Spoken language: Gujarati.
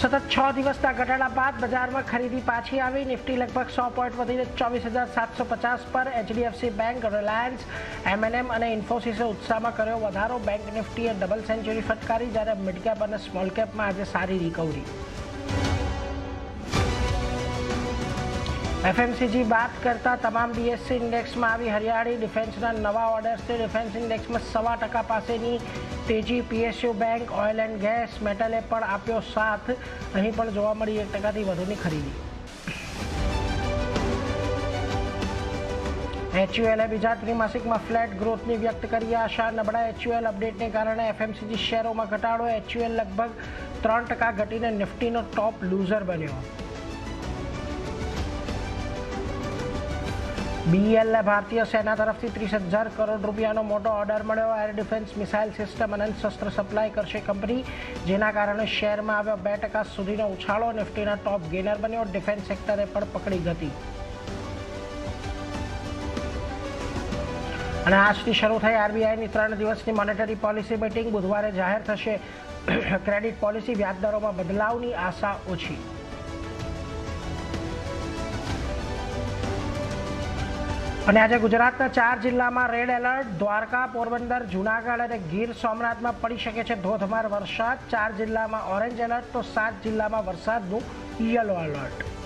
સતત 6 દિવસના ઘટાડા બાદ બજારમાં ખરીદી પાછી આવી. નિફ્ટી લગભગ 100 પોઈન્ટ વધીને 24,750 પર. એચડીએફસી બેંક, રિલાયન્સ, એમએનએમ અને ઇન્ફોસિસે ઉત્સાહમાં કર્યો વધારો. બેંક નિફ્ટીએ ડબલ સેન્ચુરી ફટકારી, જ્યારે મિડ કેપ અને સ્મોલ કેપમાં આજે સારી રિકવરી. એફએમસીજી બાદ કરતા તમામ બીએસસી ઇન્ડેક્સમાં આવી હરિયાળી. ડિફેન્સના નવા ઓર્ડર્સથી ડિફેન્સ ઇન્ડેક્સમાં 1.25% પાસેની તેજી. PSU bank, oil and gas, મેટલે પણ આપ્યો સાથ. અહીં પણ જોવા મળી 1%થી વધુની ખરીદી. એચયુએલે બીજા ત્રિમાસિકમાં ફ્લેટ ગ્રોથની વ્યક્ત કરી આશા. નબળા એચયુએલ અપડેટને કારણે એફએમસીજી શેરોમાં ઘટાડો. એચયુએલ લગભગ 3% ઘટીને નિફ્ટીનો ટોપ લૂઝર બન્યો. બીએલને ભારતીય સેના તરફથી 30,000 કરોડ રૂપિયાનો મોટો ઓર્ડર મળ્યો. એર ડિફેન્સ, મિસાઇલ સિસ્ટમ અને શસ્ત્ર સપ્લાય કરશે કંપની, જેના કારણે શેરમાં આવ્યો 2% સુધીનો ઉછાળો. નિફ્ટીના ટોપ ગેનર બન્યો. ડિફેન્સ સેક્ટરે પણ પકડી ગતિ. અને આજથી શરૂ થઈ આરબીઆઈની 3 દિવસની મોનેટરી પોલિસી મીટિંગ. બુધવારે જાહેર થશે ક્રેડિટ પોલિસી. વ્યાજદરોમાં બદલાવની આશા ઓછી. અને આજે ગુજરાતના 4 જિલ્લામાં રેડ એલર્ટ. દ્વારકા, પોરબંદર, જૂનાગઢ અને ગીર સોમનાથમાં પડી શકે છે ધોધમાર વરસાદ. 4 જિલ્લામાં ઓરેન્જ એલર્ટ તો 7 જિલ્લામાં વરસાદનું યલો એલર્ટ.